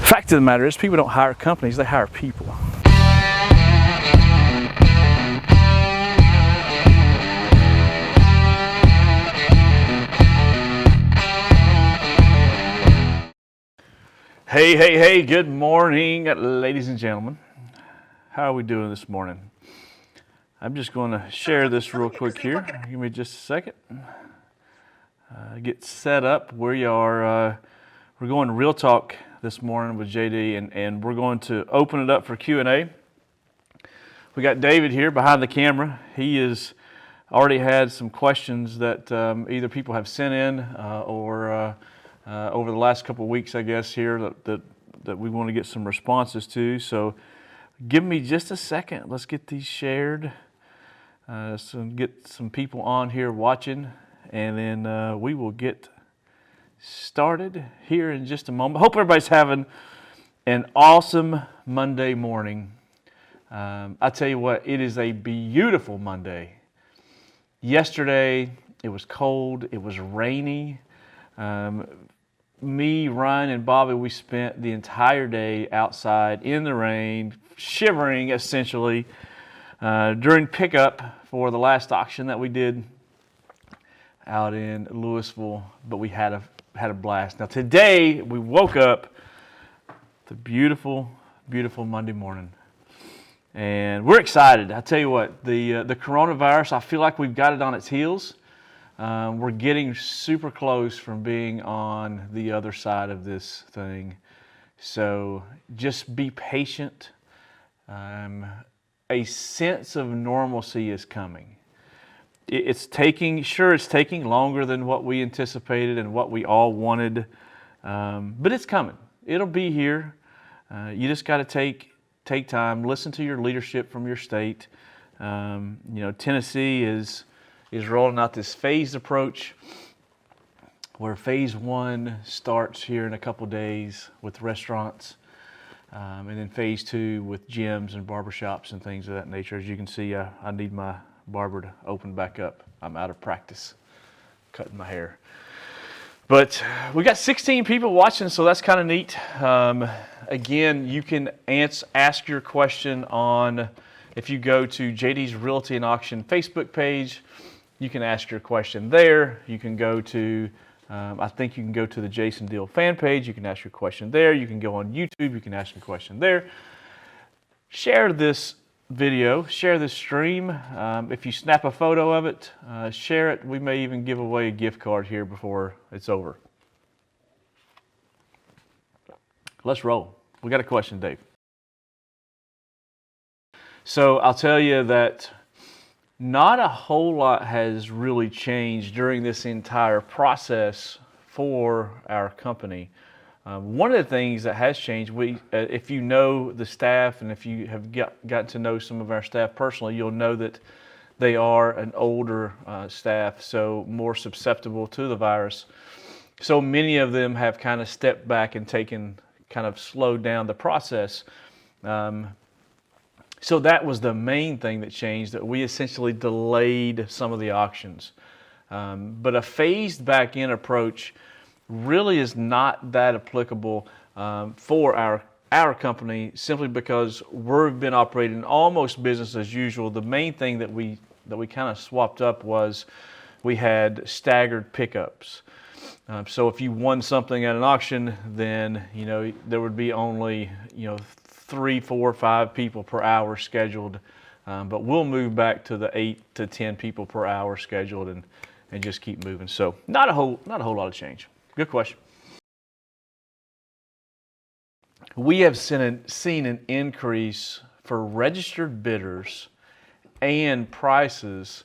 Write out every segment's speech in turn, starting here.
Fact of the matter is, people don't hire companies, they hire people. Hey, good morning, ladies and gentlemen. How are we doing this morning? I'm just going to share this real quick here. Give me just a second. Get set up. We are, we're going Real Talk this morning with JD, and we're going to open it up for Q&A. We got David here behind the camera. He has already had some questions that either people have sent in or over the last couple of weeks, I guess, here that we want to get some responses to. So give me just a second. Let's get these shared. So get some people on here watching, and then we will get started here in just a moment. Hope everybody's having an awesome Monday morning. I tell you what, it is a beautiful Monday. Yesterday, it was cold, it was rainy. Me, Ryan, and Bobby, we spent the entire day outside in the rain, shivering essentially, during pickup for the last auction that we did out in Louisville, but we had a blast. Now today we woke up the beautiful Monday morning, and we're excited. I tell you what, the coronavirus, I feel like we've got it on its heels. We're getting super close from being on the other side of this thing, so just be patient. A sense of normalcy is coming. It's taking longer than what we anticipated and what we all wanted, but it's coming. It'll be here. You just got to take time. Listen to your leadership from your state. Tennessee is rolling out this phased approach, where phase 1 starts here in a couple days with restaurants, and then phase 2 with gyms and barbershops and things of that nature. As you can see, I need my barber to open back up. I'm out of practice cutting my hair. But we got 16 people watching, so that's kind of neat. Again, you can ask your question on, if you go to JD's Realty and Auction Facebook page, you can ask your question there. You can go to, I think you can go to the Jason Deal fan page. You can ask your question there. You can go on YouTube. You can ask your question there. Share this video, share this stream. If you snap a photo of it, share it. We may even give away a gift card here before it's over. Let's roll. We got a question, Dave. So I'll tell you that not a whole lot has really changed during this entire process for our company. One of the things that has changed, if you know the staff and if you have gotten to know some of our staff personally, you'll know that they are an older staff, so more susceptible to the virus. So many of them have kind of stepped back and slowed down the process. So that was the main thing that changed, that we essentially delayed some of the auctions. But a phased back in approach really is not that applicable for our company, simply because we've been operating almost business as usual. The main thing that we kind of swapped up was we had staggered pickups. So if you won something at an auction, then there would be only 3, 4, 5 people per hour scheduled, but we'll move back to the 8 to 10 people per hour scheduled and just keep moving. So not a whole lot of change. Good question. We have seen an increase for registered bidders and prices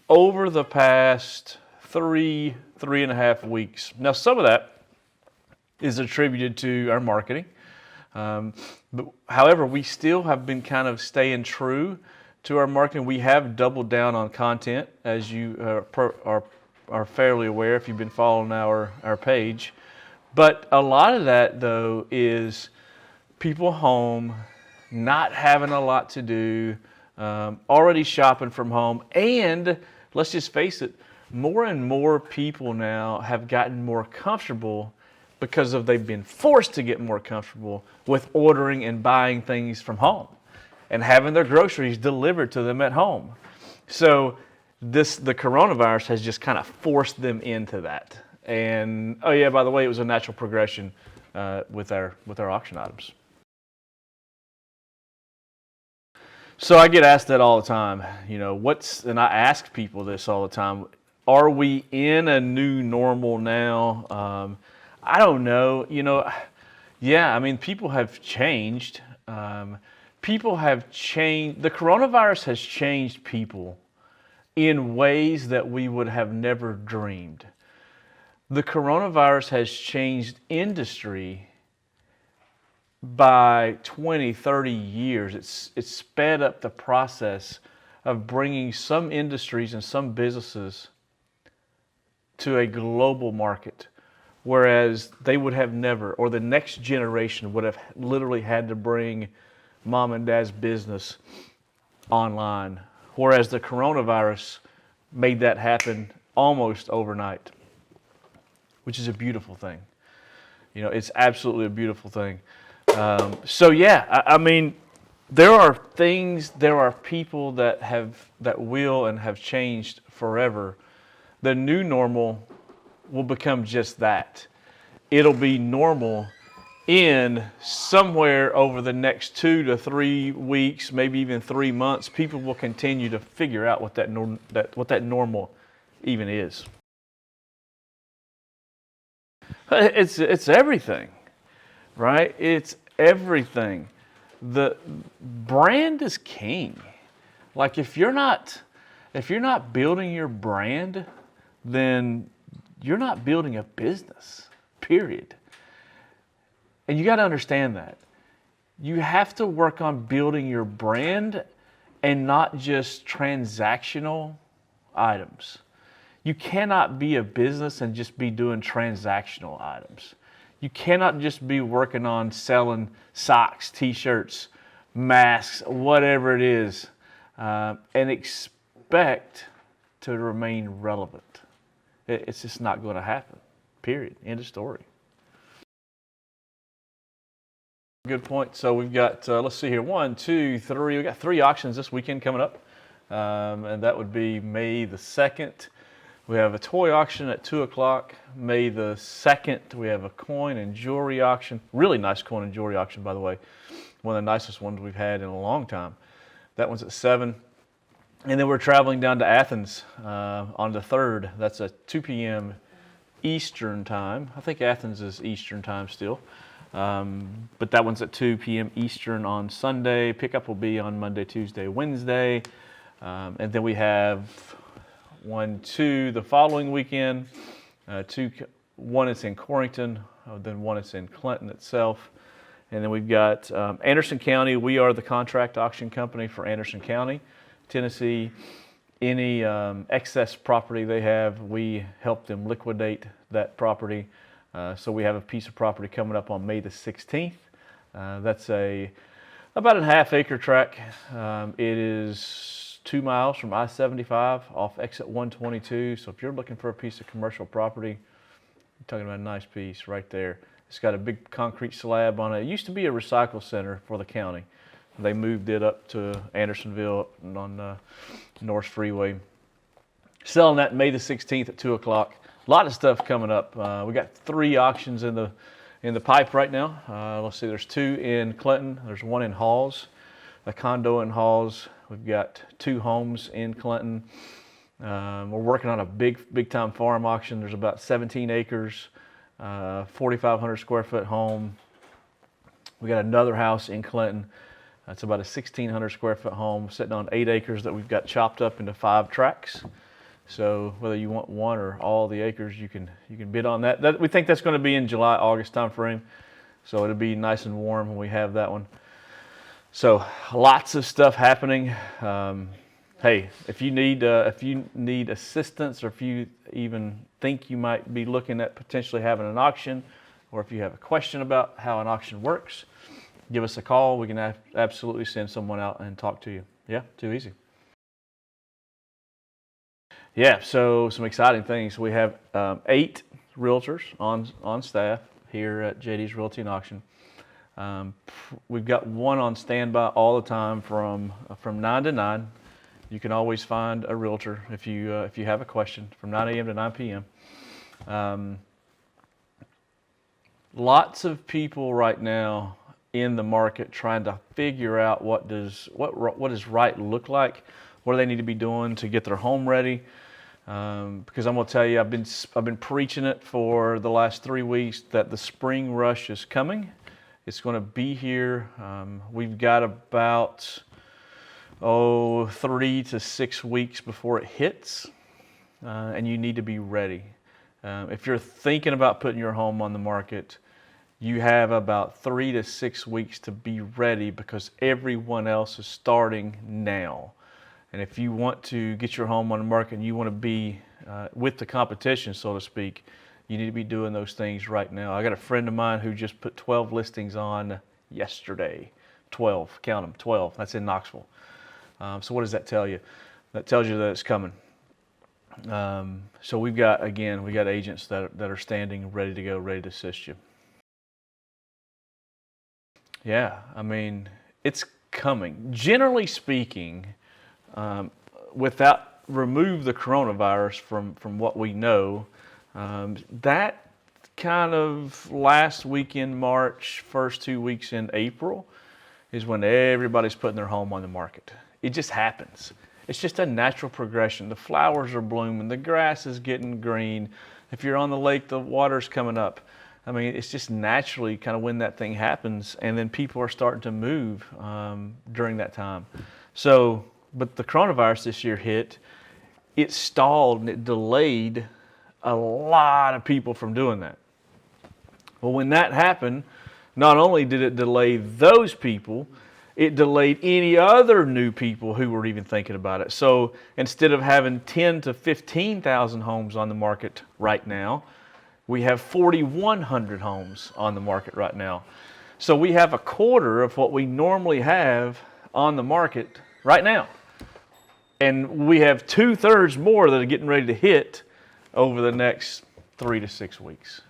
over the past 3.5 weeks. Now, some of that is attributed to our marketing. But however, we still have been kind of staying true to our marketing. We have doubled down on content, as you are fairly aware if you've been following our page. But a lot of that, though, is people home, not having a lot to do, already shopping from home, and let's just face it, more and more people now have gotten more comfortable because they've been forced to get more comfortable with ordering and buying things from home and having their groceries delivered to them at home. So the coronavirus has just kind of forced them into that. And oh yeah, by the way, it was a natural progression with our auction items. So I get asked that all the time, and I ask people this all the time, are we in a new normal now? I don't know, yeah, I mean, people have changed. People have changed, the coronavirus has changed people in ways that we would have never dreamed. The coronavirus has changed industry by 20, 30 years. It's sped up the process of bringing some industries and some businesses to a global market, whereas they would have never, or the next generation would have literally had to bring mom and dad's business online, whereas the coronavirus made that happen almost overnight, which is a beautiful thing. It's absolutely a beautiful thing. So yeah, I mean, there are people that will and have changed forever. The new normal will become just that. It'll be normal in somewhere over the next 2 to 3 weeks, maybe even 3 months. People will continue to figure out what that normal even is. It's everything, right? It's everything. The brand is king. Like if you're not building your brand, then you're not building a business, period. And you got to understand that. You have to work on building your brand and not just transactional items. You cannot be a business and just be doing transactional items. You cannot just be working on selling socks, t-shirts, masks, whatever it is, and expect to remain relevant. It's just not going to happen, period. End of story. Good point. So we've got, let's see here, 1, 2, 3. We've got 3 auctions this weekend coming up, and that would be May the 2nd. We have a toy auction at 2 o'clock. May the 2nd, we have a coin and jewelry auction. Really nice coin and jewelry auction, by the way. One of the nicest ones we've had in a long time. That one's at 7. And then we're traveling down to Athens on the 3rd. That's at 2 p.m. Eastern time. I think Athens is Eastern time still. But that one's at 2 p.m. Eastern on Sunday. Pickup will be on Monday, Tuesday, Wednesday. And then we have 1, 2 the following weekend. One is in Corrington, then one is in Clinton itself. And then we've got Anderson County. We are the contract auction company for Anderson County, Tennessee. Any excess property they have, we help them liquidate that property. So we have a piece of property coming up on May the 16th. That's about a half-acre tract. It is 2 miles from I-75 off exit 122. So if you're looking for a piece of commercial property, you're talking about a nice piece right there. It's got a big concrete slab on it. It used to be a recycle center for the county. They moved it up to Andersonville on North Freeway. Selling that May the 16th at 2 o'clock. A lot of stuff coming up. We got 3 auctions in the pipe right now. Let's see, there's 2 in Clinton. There's 1 in Halls, a condo in Halls. We've got 2 homes in Clinton. We're working on a big time farm auction. There's about 17 acres, 4,500 square foot home. We got another house in Clinton. It's about a 1,600 square foot home sitting on 8 acres that we've got chopped up into 5 tracts. So whether you want 1 or all the acres, you can bid on that. We think that's going to be in July, August time frame. So it'll be nice and warm when we have that one. So lots of stuff happening. Hey, if you need assistance, or if you even think you might be looking at potentially having an auction, or if you have a question about how an auction works, give us a call. We can absolutely send someone out and talk to you. Yeah, too easy. Yeah, so some exciting things. We have 8 realtors on staff here at JD's Realty and Auction. We've got one on standby all the time from 9 to 9. You can always find a realtor if you have a question from 9 a.m. to 9 p.m. Lots of people right now in the market trying to figure out what does right look like. What do they need to be doing to get their home ready? Because I'm going to tell you, I've been preaching it for the last 3 weeks that the spring rush is coming. It's going to be here. We've got about 3 to 6 weeks before it hits, and you need to be ready. If you're thinking about putting your home on the market, you have about 3 to 6 weeks to be ready because everyone else is starting now. And if you want to get your home on the market and you want to be with the competition, so to speak, you need to be doing those things right now. I got a friend of mine who just put 12 listings on yesterday. 12, count them, 12. That's in Knoxville. So what does that tell you? That tells you that it's coming. So we got agents that are standing ready to go, ready to assist you. Yeah, I mean, it's coming. Generally speaking, remove the coronavirus from what we know, that kind of last week in March, first 2 weeks in April is when everybody's putting their home on the market. It just happens. It's just a natural progression. The flowers are blooming, the grass is getting green. If you're on the lake, the water's coming up. I mean, it's just naturally kind of when that thing happens, and then people are starting to move during that time. So, but the coronavirus this year hit, it stalled and it delayed a lot of people from doing that. Well, when that happened, not only did it delay those people, it delayed any other new people who were even thinking about it. So instead of having 10 to 15,000 homes on the market right now, we have 4,100 homes on the market right now. So we have a quarter of what we normally have on the market right now. And we have 2/3 more that are getting ready to hit over the next 3 to 6 weeks.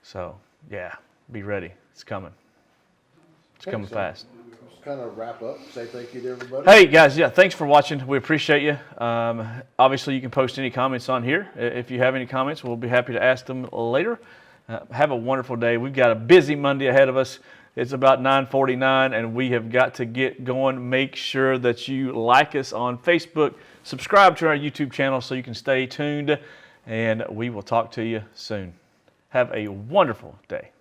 So, yeah, be ready. It's coming. It's coming fast. Kind of wrap up, say thank you to everybody. Hey guys, yeah, thanks for watching. We appreciate you. Obviously, you can post any comments on here. If you have any comments, we'll be happy to ask them later. Have a wonderful day. We've got a busy Monday ahead of us. It's about 9:49, and we have got to get going. Make sure that you like us on Facebook, subscribe to our YouTube channel so you can stay tuned, and we will talk to you soon. Have a wonderful day.